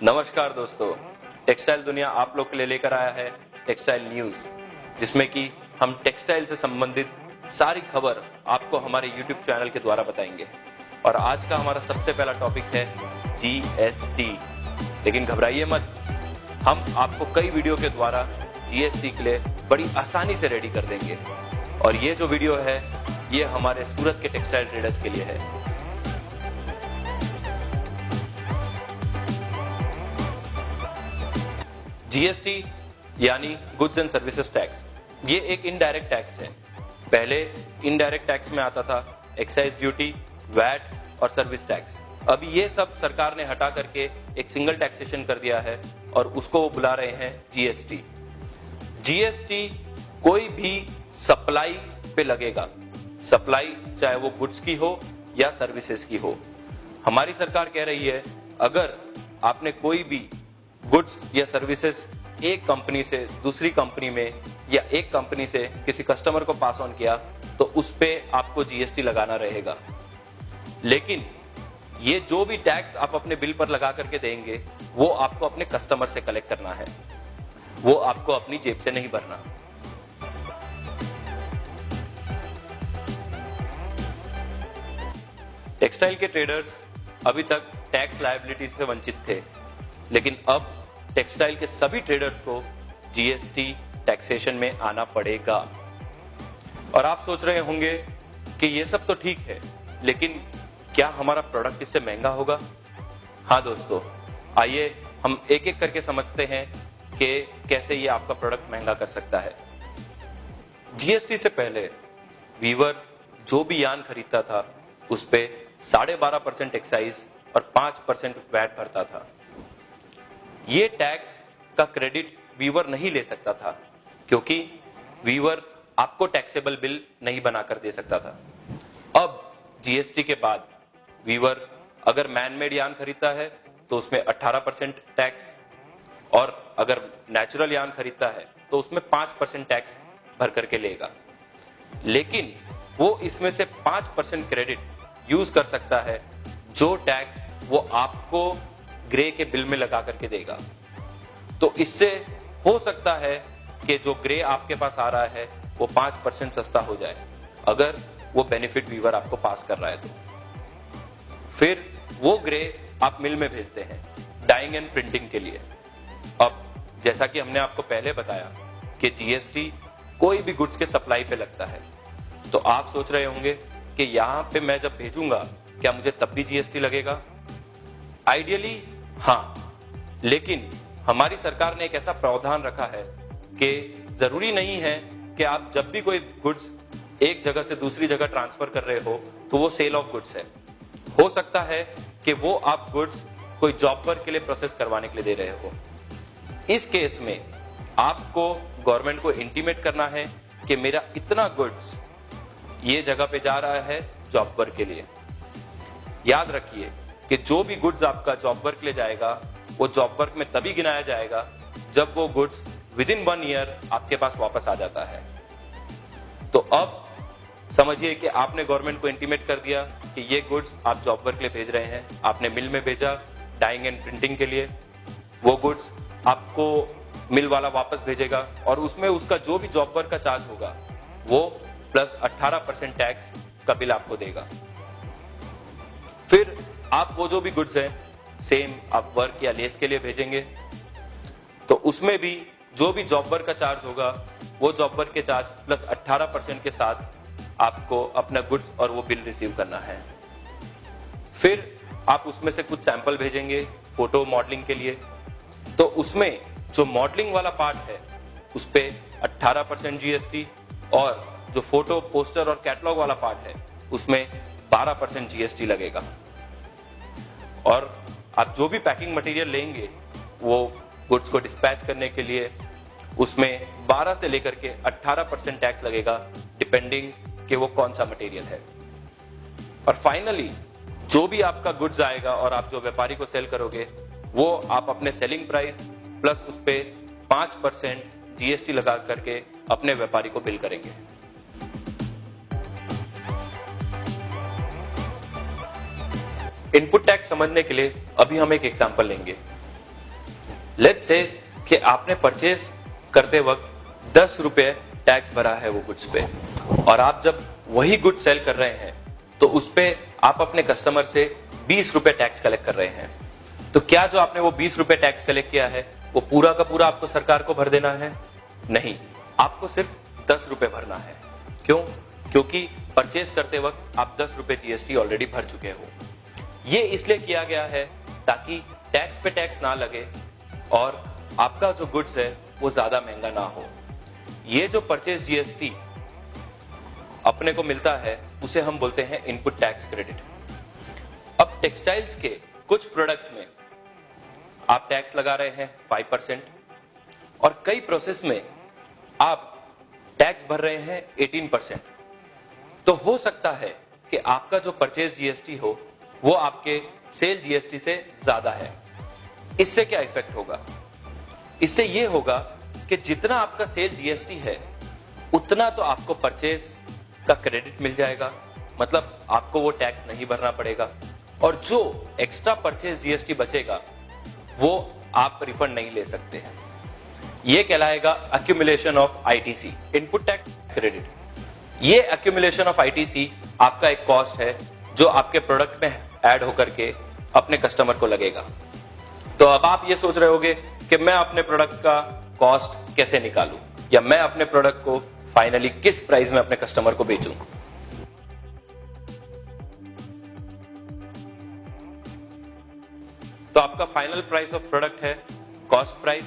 नमस्कार दोस्तों, टेक्सटाइल दुनिया आप लोग के लिए लेकर आया है टेक्सटाइल न्यूज, जिसमें कि हम टेक्सटाइल से संबंधित सारी खबर आपको हमारे YouTube चैनल के द्वारा बताएंगे। और आज का हमारा सबसे पहला टॉपिक है GST। लेकिन घबराइए मत, हम आपको कई वीडियो के द्वारा GST के लिए बड़ी आसानी से रेडी कर देंगे। और ये जो वीडियो है ये हमारे सूरत के टेक्सटाइल ट्रेडर्स के लिए है। GST यानी गुड्स एंड सर्विसेज टैक्स, ये एक इनडायरेक्ट टैक्स है। पहले इनडायरेक्ट टैक्स में आता था एक्साइज ड्यूटी, वैट और सर्विस टैक्स। अभी ये सब सरकार ने हटा करके एक सिंगल टैक्सेशन कर दिया है और उसको वो बुला रहे हैं GST। GST कोई भी सप्लाई पे लगेगा, सप्लाई चाहे वो गुड्स की हो या सर्विसेज की हो। हमारी सरकार कह रही है अगर आपने कोई भी गुड्स या सर्विसेज एक कंपनी से दूसरी कंपनी में या एक कंपनी से किसी कस्टमर को पास ऑन किया तो उस पे आपको GST लगाना रहेगा। लेकिन ये जो भी टैक्स आप अपने बिल पर लगा करके देंगे वो आपको अपने कस्टमर से कलेक्ट करना है, वो आपको अपनी जेब से नहीं भरना। टेक्सटाइल के ट्रेडर्स अभी तक टैक्स लायबिलिटी से वंचित थे, लेकिन अब टेक्सटाइल के सभी ट्रेडर्स को GST टैक्सेशन में आना पड़ेगा। और आप सोच रहे होंगे कि ये सब तो ठीक है, लेकिन क्या हमारा प्रोडक्ट इससे महंगा होगा? हाँ दोस्तों, आइए हम एक एक करके समझते हैं कि कैसे ये आपका प्रोडक्ट महंगा कर सकता है। GST से पहले वीवर जो भी यान खरीदता था उस पे 12.5% एक्साइज और 5% वैट भरता था। ये टैक्स का क्रेडिट वीवर नहीं ले सकता था, क्योंकि वीवर आपको टैक्सेबल बिल नहीं बनाकर दे सकता था। अब GST के बाद वीवर अगर मैनमेड यान खरीदता है तो उसमें 18% टैक्स, और अगर नेचुरल यान खरीदता है तो उसमें 5% टैक्स भर करके लेगा। लेकिन वो इसमें से 5% क्रेडिट यूज कर सकता है जो टैक्स वो आपको ग्रे के बिल में लगा करके देगा। तो इससे हो सकता है कि जो ग्रे आपके पास आ रहा है वो 5% सस्ता हो जाए, अगर वो बेनिफिट वीवर आपको पास कर रहा है तो। फिर वो ग्रे आप मिल में भेजते हैं डाइंग एंड प्रिंटिंग के लिए। अब जैसा कि हमने आपको पहले बताया कि GST कोई भी गुड्स के सप्लाई पे लगता है, तो आप सोच रहे होंगे कि यहां पे मैं जब भेजूंगा क्या मुझे तब भी GST लगेगा? आइडियली हाँ, लेकिन हमारी सरकार ने एक ऐसा प्रावधान रखा है कि जरूरी नहीं है कि आप जब भी कोई गुड्स एक जगह से दूसरी जगह ट्रांसफर कर रहे हो तो वो सेल ऑफ गुड्स है। हो सकता है कि वो आप गुड्स कोई जॉब वर्क के लिए प्रोसेस करवाने के लिए दे रहे हो। इस केस में आपको गवर्नमेंट को इंटीमेट करना है कि मेरा इतना गुड्स ये जगह पे जा रहा है जॉब वर्क के लिए। याद रखिए कि जो भी गुड्स आपका जॉब वर्क के लिए जाएगा वो जॉब वर्क में तभी गिनाया जाएगा जब वो गुड्स विदिन 1 ईयर आपके पास वापस आ जाता है। तो अब समझिए कि आपने गवर्नमेंट को इंटीमेट कर दिया कि ये गुड्स आप जॉब वर्क के लिए भेज रहे हैं, आपने मिल में भेजा डाइंग एंड प्रिंटिंग के लिए, वो गुड्स आपको मिल वाला वापस भेजेगा और उसमें उसका जो भी जॉब वर्क का चार्ज होगा वो प्लस 18% टैक्स का बिल आपको देगा। फिर आप वो जो भी गुड्स हैं सेम आप वर्क या लेस के लिए भेजेंगे तो उसमें भी जो भी जॉब वर्क का चार्ज होगा वो जॉब वर्क के चार्ज प्लस 18% के साथ आपको अपना गुड्स और वो बिल रिसीव करना है। फिर आप उसमें से कुछ सैंपल भेजेंगे फोटो मॉडलिंग के लिए, तो उसमें जो मॉडलिंग वाला पार्ट है उस पे 18% GST और जो फोटो पोस्टर और कैटलॉग वाला पार्ट है उसमें 12% GST लगेगा। और आप जो भी पैकिंग मटेरियल लेंगे वो गुड्स को डिस्पैच करने के लिए उसमें 12 से लेकर के 18% टैक्स लगेगा, डिपेंडिंग कि वो कौन सा मटेरियल है। और फाइनली जो भी आपका गुड्स आएगा और आप जो व्यापारी को सेल करोगे वो आप अपने सेलिंग प्राइस प्लस उस पे 5% GST लगा करके अपने व्यापारी को बिल करेंगे। इनपुट टैक्स समझने के लिए अभी हम एक एग्जांपल लेंगे। लेट्स से कि आपने परचेज करते वक्त 10 रुपए टैक्स भरा है वो गुड्स पे, और आप जब वही गुड सेल कर रहे हैं तो उस पे आप अपने कस्टमर से 20 रुपए टैक्स कलेक्ट कर रहे हैं। तो क्या जो आपने वो 20 रुपए टैक्स कलेक्ट किया है वो पूरा का पूरा आपको सरकार को भर देना है? नहीं, आपको सिर्फ 10 रुपए भरना है। क्यों? क्योंकि परचेज करते वक्त आप 10 रुपए जीएसटी ऑलरेडी भर चुके हो। ये इसलिए किया गया है ताकि टैक्स पे टैक्स ना लगे और आपका जो गुड्स है वो ज्यादा महंगा ना हो। ये जो परचेज जीएसटी अपने को मिलता है उसे हम बोलते हैं इनपुट टैक्स क्रेडिट। अब टेक्सटाइल्स के कुछ प्रोडक्ट्स में आप टैक्स लगा रहे हैं 5% और कई प्रोसेस में आप टैक्स भर रहे हैं 18%। तो हो सकता है कि आपका जो परचेज जीएसटी हो वो आपके सेल जीएसटी से ज्यादा है। इससे क्या इफेक्ट होगा? इससे यह होगा कि जितना आपका सेल जीएसटी है उतना तो आपको परचेज का क्रेडिट मिल जाएगा, मतलब आपको वो टैक्स नहीं भरना पड़ेगा, और जो एक्स्ट्रा परचेज जीएसटी बचेगा वो आप रिफंड नहीं ले सकते हैं। ये कहलाएगा accumulation of ITC, input tax credit. ये एक्यूमुलेशन ऑफ आईटीसी आपका एक कॉस्ट है जो आपके प्रोडक्ट में ऐड होकर के अपने कस्टमर को लगेगा। तो अब आप ये सोच रहे होगे कि मैं अपने प्रोडक्ट का कॉस्ट कैसे निकालूं, या मैं अपने प्रोडक्ट को फाइनली किस प्राइस में अपने कस्टमर को बेचूं। तो आपका फाइनल प्राइस ऑफ प्रोडक्ट है cost price,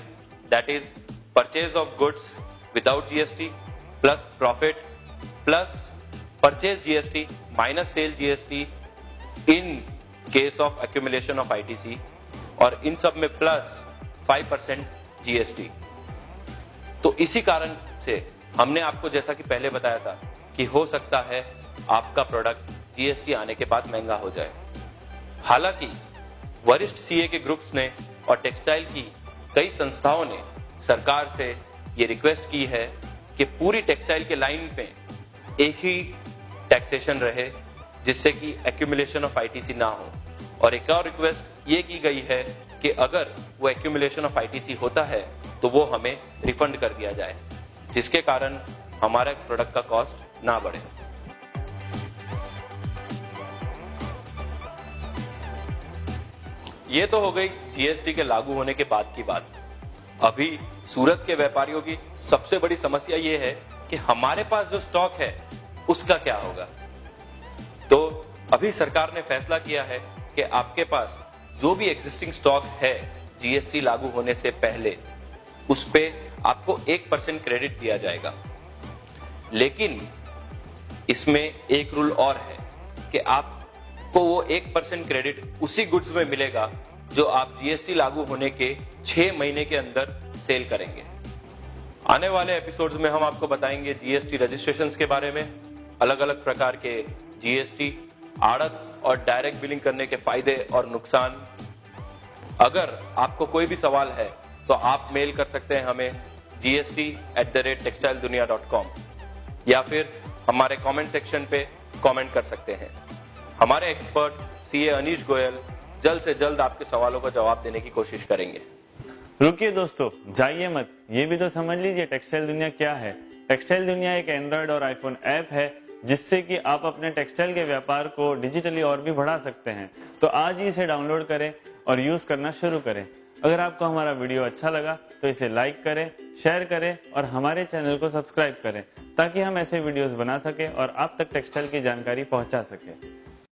that is purchase of goods without GST plus profit plus purchase GST minus sale GST in case of accumulation of ITC, और इन सब में प्लस 5% जीएसटी। तो इसी कारण से हमने आपको जैसा कि पहले बताया था कि हो सकता है आपका प्रोडक्ट जीएसटी आने के बाद महंगा हो जाए। हालांकि वरिष्ठ सीए के ग्रुप्स ने और टेक्सटाइल की कई संस्थाओं ने सरकार से ये रिक्वेस्ट की है कि पूरी टेक्सटाइल के लाइन पे एक ही टैक्सेशन रहे जिससे कि एक्यूमुलेशन ऑफ आईटीसी ना हो। और एक और रिक्वेस्ट ये की गई है कि अगर वो एक्यूमुलेशन ऑफ आईटीसी होता है तो वो हमें रिफंड कर दिया जाए, जिसके कारण हमारा प्रोडक्ट का कॉस्ट ना बढ़े। ये तो हो गई जीएसटी के लागू होने के बाद की बात। अभी सूरत के व्यापारियों की सबसे बड़ी समस्या ये है कि हमारे पास जो स्टॉक है उसका क्या होगा। तो अभी सरकार ने फैसला किया है कि आपके पास जो भी एग्जिस्टिंग स्टॉक है जीएसटी लागू होने से पहले उस पे आपको 1% क्रेडिट दिया जाएगा। लेकिन इसमें एक रूल और है कि आपको वो 1% क्रेडिट उसी गुड्स में मिलेगा जो आप जीएसटी लागू होने के 6 महीने के अंदर सेल करेंगे। आने वाले एपिसोड्स में हम आपको बताएंगे जीएसटी रजिस्ट्रेशंस के बारे में, अलग अलग प्रकार के जीएसटी, आड़त और डायरेक्ट बिलिंग करने के फायदे और नुकसान। अगर आपको कोई भी सवाल है तो आप मेल कर सकते हैं हमें gst@textiledunia.com या फिर हमारे कमेंट सेक्शन पे कमेंट कर सकते हैं। हमारे एक्सपर्ट सीए अनीश गोयल जल्द से जल्द आपके सवालों का जवाब देने की कोशिश करेंगे। रुकिए दोस्तों, जाइए मत, ये भी तो समझ लीजिए टेक्सटाइल दुनिया क्या है। टेक्सटाइल दुनिया एक एंड्रॉइड और आईफोन ऐप है जिससे कि आप अपने टेक्सटाइल के व्यापार को डिजिटली और भी बढ़ा सकते हैं। तो आज ही इसे डाउनलोड करें और यूज करना शुरू करें। अगर आपको हमारा वीडियो अच्छा लगा तो इसे लाइक करें, शेयर करें और हमारे चैनल को सब्सक्राइब करें ताकि हम ऐसे वीडियोस बना सकें और आप तक टेक्सटाइल की जानकारी पहुंचा सकें।